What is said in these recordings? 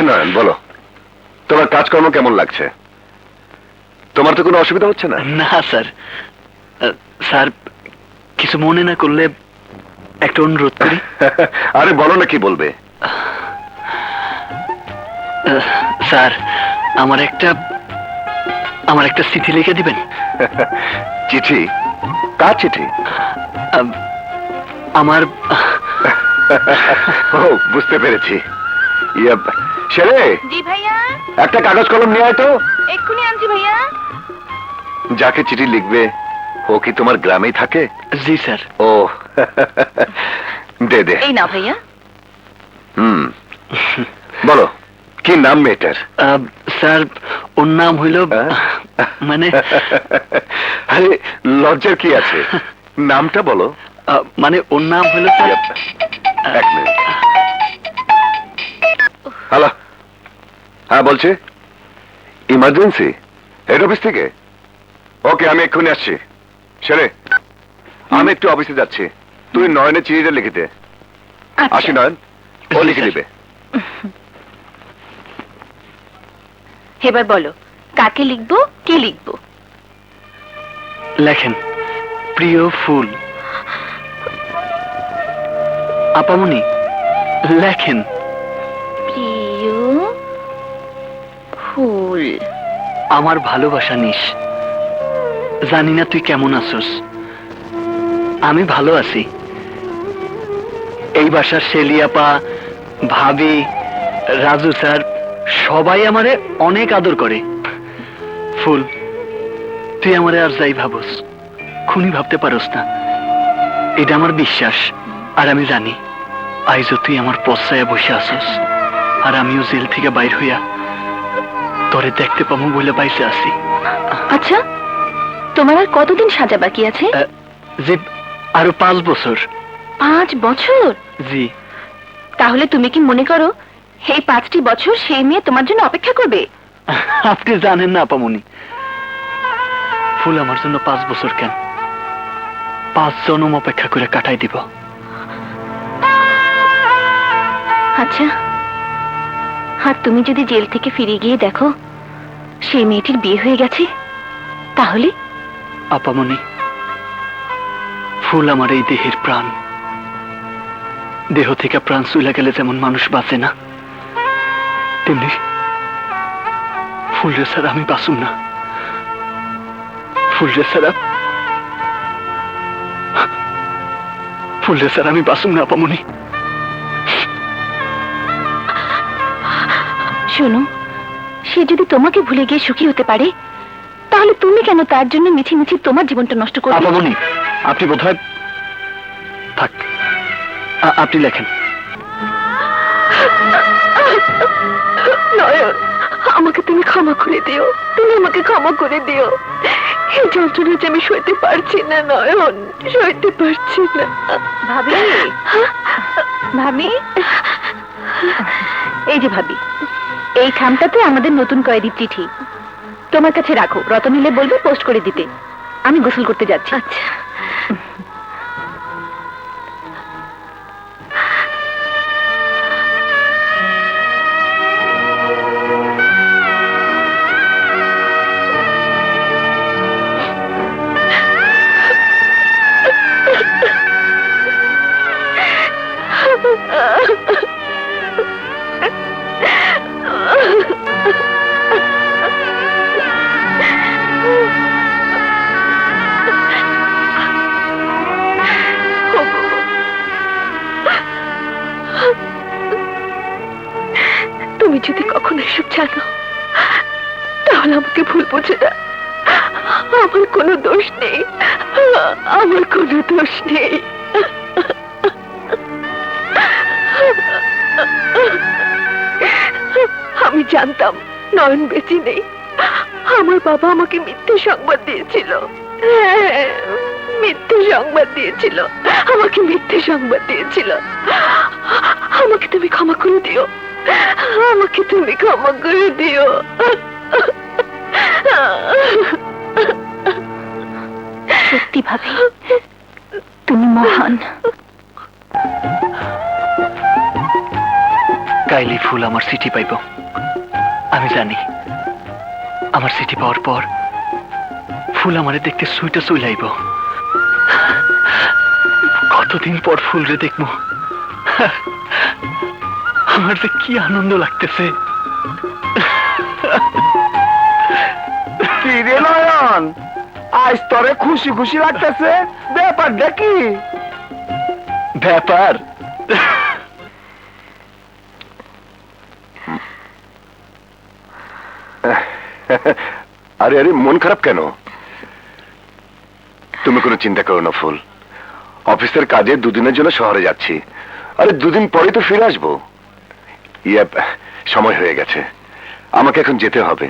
হ্যাঁ নয়ন, বলো তোমার কাজকর্ম কেমন লাগছে? তোমার তো কোনো অসুবিধা হচ্ছে না? না স্যার, স্যার কিছু মনে না করলে একটা অনুরোধ করি। আরে বলো না, কি বলবে? স্যার, আমার একটা চিঠি লিখে দিবেন। চিঠি? কার চিঠি? আমার ও, বুঝতে পেরেছি। সেরে, জি ভাইয়া, একটা কাগজ কলম নিয়ে আয় তো। এক্ষুনি আনছি ভাইয়া। যাকে চিঠি লিখবে ও কি তোমার গ্রামেই থাকে? জি স্যার। ও, দে দে। এই নাও ভাইয়া। বলো, কি নাম মেয়েটার? স্যার, ওর নাম হইল মানে আরে লজ্জার কি আছে, নামটা বলো। মানে ওর নাম হইল স্যার। এক মিনিট। হ্যালো, হ্যাঁ বলছি, ইমার্জেন্সি হেড অফিস থেকে? ওকে, আমি এক্ষুনি আসছি। সেরে, আমি একটু অফিসে যাচ্ছি, তুই নয়নের চিঠিটা লিখে দে। আসি নয়ন, ও লিখে দিবে। এবার বলো, কাকে লিখবো, কি লিখবো? লেখেন, প্রিয় ফুল। আপামনি, লেখেন। প্রিয় ফুল। আমার ভালোবাসা নিস, জানি না তুই কেমন আছোস, আমি ভালো আছি। এই বাসার শেলিয়াপা, ভাবি, রাজু স্যার সবাই আমারে অনেক আদর করে। ফুল, তুই আমারে আর যাই ভাবস, খুনি ভাবতে পারস না, এটা আমার বিশ্বাস। আর আমি জানি আইজও তুই আমার পশ্চায় বসে আসস, আর আমিও জেল থেকে বাইর হইয়া তোরে দেখতে পাবো বলে বাইসে আছি। আচ্ছা, তোমার আর কতদিন সাজা বাকি আছে? যে আরো 5 বছর। 5 বছর? জি। তাহলে তুমি কি মনে করো এই 5টি বছর সেই মেয়ে তোমার জন্য অপেক্ষা করবে? আপনি জানেন না আপামনি, ফুল আমার জন্য 5 বছর কেন, 5 জন্ম অপেক্ষা করে কাটাই দিব। আচ্ছা, আর তুমি যদি জেল থেকে ফিরে গিয়ে দেখো সেই মেয়েটির বিয়ে হয়ে গেছে, তাহলে? আপামনি, ফুল আমার এই দেহের প্রাণ, দেহ থেকে প্রাণ চলে গেলে যেমন মানুষ বাঁচে না, তেমনি ফুলরে ছাড়া আমি বাঁচুম না। ফুলরে ছাড়া আমি বাঁচুম না আপামনি। শোনো, সে যদি তোমাকে ভুলে গিয়ে সুখী হতে পারে, তাহলে তুমি কেন তার জন্য মিছি মিছি তোমার জীবনটা নষ্ট করবে? আপামনি, আপনি বোধহয় থাক, আপনি লেখেন। নয়ন, আমাকে তুমি ক্ষমা করে দিও, তুমি আমাকে ক্ষমা করে দিও। এই যন্ত্রণা যে আমি সইতে পারছি না নয়ন, সইতে পারছি না। ভাবি, ভাবি, এই যে ভাবি, এই খামটাতে আমাদের নতুন কয়েদির চিঠি, তোমার কাছে রাখো, রতন এলে বলবে পোস্ট করে দিতে। আমি গোসল করতে যাচ্ছি। আচ্ছা। তুমি যদি কখনো এসব জানো, তাহলে আমাকে ভুল বুঝে না। আমার কোনো দোষ নেই, আমার কোনো দোষ নেই। আমি জানতাম নয়ন বেঁচে নেই। আমার বাবা আমাকে মিথ্যে সংবাদ দিয়েছিল। হ্যাঁ, মিথ্যে সংবাদ দিয়েছিল, আমাকে মিথ্যে সংবাদ দিয়েছিল। আমাকে তুমি ক্ষমা করে দিও, আমাকে তুমি ক্ষমা করে দিও। সত্যি ভাবি, তুমি মহান। কাইলি ফুল আমার চিঠি পাইব। আমি জানি আমার চিঠি পাওয়ার পর ফুল আমারে দেখতে সুইটা চইলাইব। কতদিন পর ফুল রে দেখবো, আমার যে কি আনন্দ লাগতেছে। কিরে নয়ন, আজ তোরে খুশি খুশি লাগতেছে, ব্যাপারটা কি? ব্যাপার আরে আরে, মন খারাপ কেন? তুমি কোনো চিন্তা করো না ফুল। অফিসের কাজে দুদিনের জন্য শহরে যাচ্ছি। আরে দুদিন পরে তো ফিরে আসবো। ইয়ে, সময় হয়ে গেছে, আমাকে এখন যেতে হবে।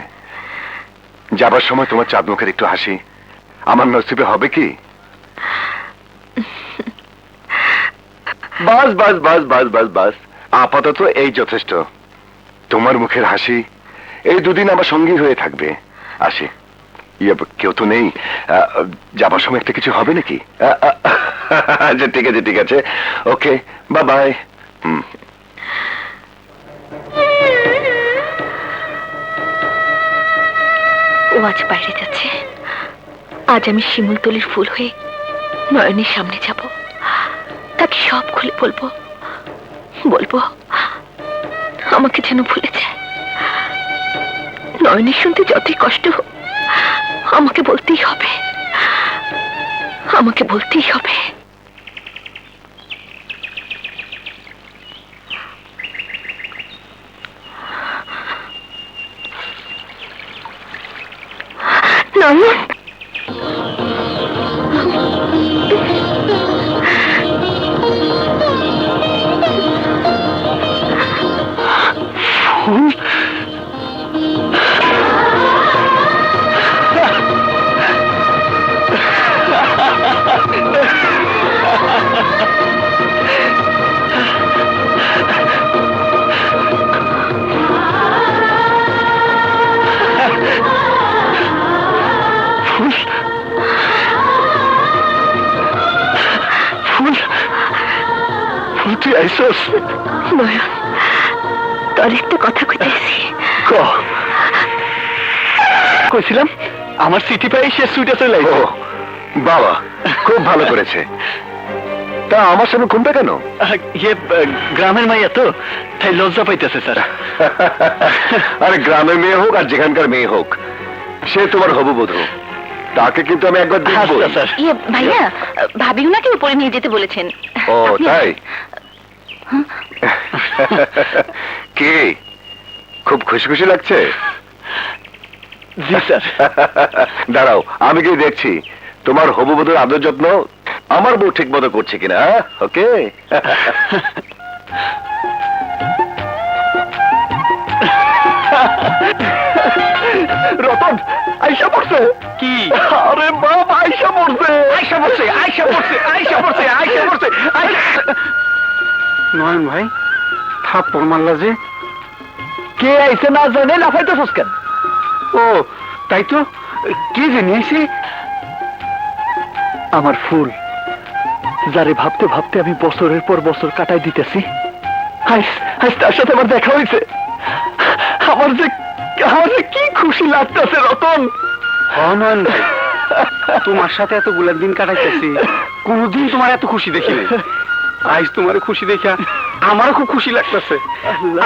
যাবার সময় তোমার চাঁদ মুখের একটু হাসি আমার নসিবে হবে কি? বাস বাস বাস বাস বাস বাস, আপাতত এই যথেষ্ট। তোমার মুখের হাসি এই দুদিন আমার সঙ্গী হয়ে থাকবে। আসি। ইয়ে, কেউ তো নেই। যাবার সময় একটা কিছু হবে নাকি? আচ্ছা ঠিক আছে ঠিক আছে, ওকে, বাই বাই। ও আজ বাইরে যাচ্ছে। আজ আমি শিমুলতলির ফুল হয়ে নয়নের সামনে যাব, তাকে সব খুলে বলবো। বলবো আমাকে যেন ভুলে যায়। নয়নের শুনতে যতই কষ্ট হোক, আমাকে বলতেই হবে, আমাকে বলতেই হবে। নয়ন, ফুল, ফুল, ফুল, তুই আইসস? নয়ন, তোর একটা কথা কইতেছি। কইছিলাম আমার চিঠি পাই সে সুইটা চলে ও আইছে। বাবা, খুব ভালো করেছে। তা আমার সামনে ঘুমটা কেন? ইয়ে, গ্রামের মাইয়া তো, তাই লজ্জা পাইতেছে স্যার। আরে গ্রামের মেয়ে হোক আর যেখানকার মেয়ে হোক, সে তোমার হবুবধূ। তাকে কিন্তু আমি একবার দেখবো। আচ্ছা স্যার। ইয়ে ভাইয়া, ভাবি উনাকে উপরে নিয়ে যেতে বলেছেন। ও তাই? কি খুব খুশি খুশি লাগছে? জি স্যার। দাঁড়াও, আমি কি দেখছি তোমার হবুবধূর আদর যত্ন আমার বউ ঠিক মতো করছে কিনা। ওকে। রতন আইসা পড়ছে। কি? আরে বাপ, আইসা পড়ছে, আইসা পড়ছে, আইসা পড়ছে, আইসা পড়ছে, আইসা পড়ছে। নয়ন ভাই, থাপ্পড় মারলা যে? কে আইছে না জানে লাফাইতেছস কেন? ও তাই তো, কে জানি আইছে? আমার ফুল, যারে ভাবতে ভাবতে আমি বছরের পর বছর কাটাই দিতেছি, আজ আজ তার সাথে আমার দেখা হয়েছে। আমার যে কি খুশি লাগতেছে রতন। নয়ন ভাই, তোমার সাথে এতগুলা দিন কাটাইতেছি, কোনদিন তোমার এত খুশি দেখি নাই। আজ তোমার খুশি দেখা আমারও খুব খুশি লাগতেছে,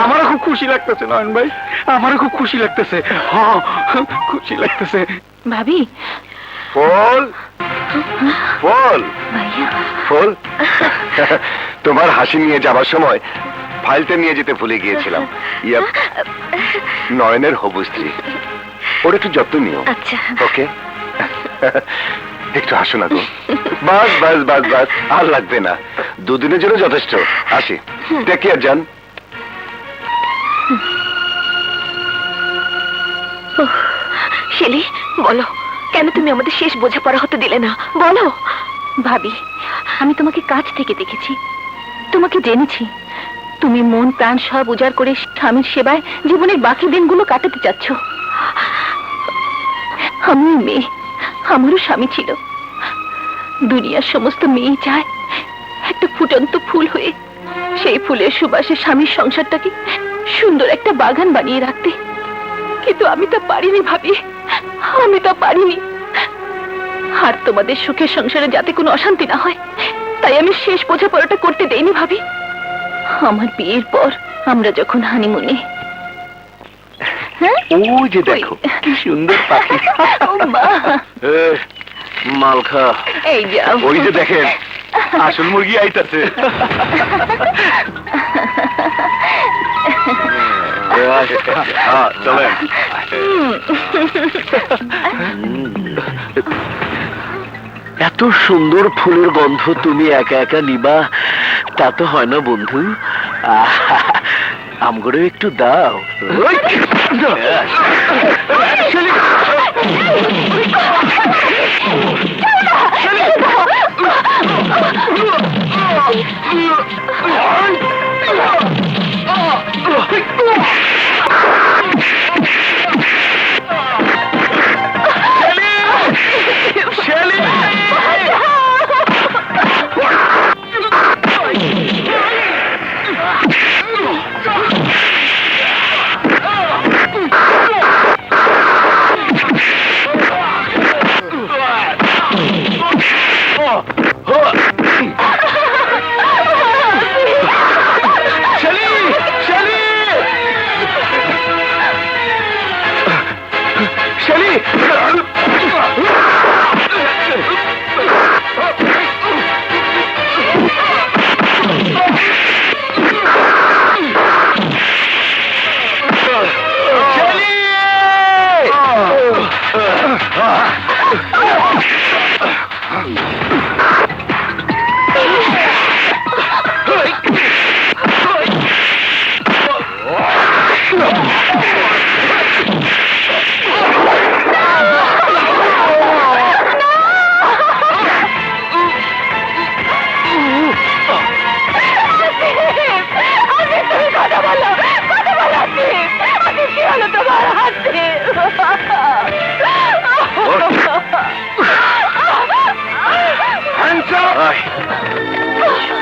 আমারও খুব খুশি লাগতেছে নয়ন ভাই, আমারও খুব খুশি লাগতেছে। হ্যাঁ, খুশি লাগতেছে। ভাবি, ফুল, ফুল, ভাইয়া, ফুল, তোমার হাসি নিয়ে যাবার সময় ফাইলটা নিয়ে যেতে ভুলে গিয়েছিলাম। ইয়া, নয়নের হবু স্ত্রী, ওর একটু যত্ন নিও। আচ্ছা। ওকে, একটু হাসো না গো। বাস বাস বাস বাস, আর লাগবে না, দুদিনের জন্য যথেষ্ট। আসি, দেখি আর যান। শেলি, বলো কেন তুমি আমাদের শেষ বোঝাপড়া হতে দিলে না? বলো। ভাবি, আমি তোমাকে কাছ থেকে দেখেছি, তোমাকে জেনেছি। তুমি মন প্রাণ সব উজাড় করে স্বামীর সেবায় জীবনের বাকি দিনগুলো কাটাতে চাচ্ছ। আমি মেয়ে, আমারও স্বামী ছিল। দুনিয়ার সমস্ত মেয়ে চায় একটা ফুটন্ত ফুল হয়ে সেই ফুলের সুবাসে স্বামীর সংসারটাকে সুন্দর একটা বাগান বানিয়ে রাখতে, কিন্তু আমি তা পারিনি ভাবি, আমি তা পারিনি। আর তোমাদের সুখের সংসারে যাতে কোনো অশান্তি না হয়, তাই আমি শেষ বোঝাপড়াটা করতে দেইনি ভাবি। আমার বিয়ের পর আমরা যখন হানিমুনে, হ্যাঁ, ওই যে দেখো কি সুন্দর পাখি। ও মা, মালখা, এই যাও। ওই যে দেখেন আসল মুরগি আইতাছে। চলেন। এত সুন্দর ফুলের গন্ধ তুমি একা একা নিবা, তা তো হয় না বন্ধু। আমগরে একটু দাও।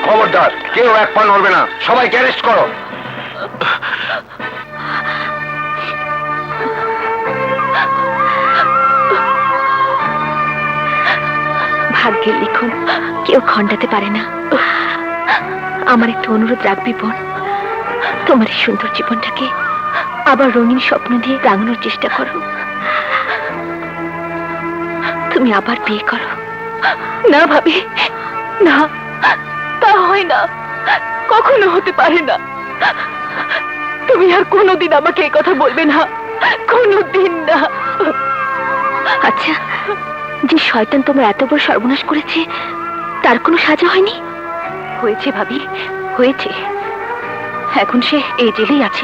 খবরদার, কেউ এক পা নড়বে না, সবাইকে অ্যারেস্ট করো। ভাগ্যের লিখন কেউ খণ্ডাতে পারে না। আমার একটা অনুরোধ রাখবি বোন, তোমার এই সুন্দর জীবনটাকে আবার রঙিন স্বপ্ন দিয়ে রাঙানোর চেষ্টা করো। তুমি আবার বিয়ে করো। না ভাবি, না, তা হয় না, কখনো হতে পারে না। তুমি আর কোনোদিন আমাকে এই কথা বলবে না, কোনোদিন না। আচ্ছা, যে শয়তান তোমার এত বড় সর্বনাশ করেছে, তার কোনো সাজা হয়নি? হয়েছে ভাবি, হয়েছে। এখন সে এই জেলেই আছে।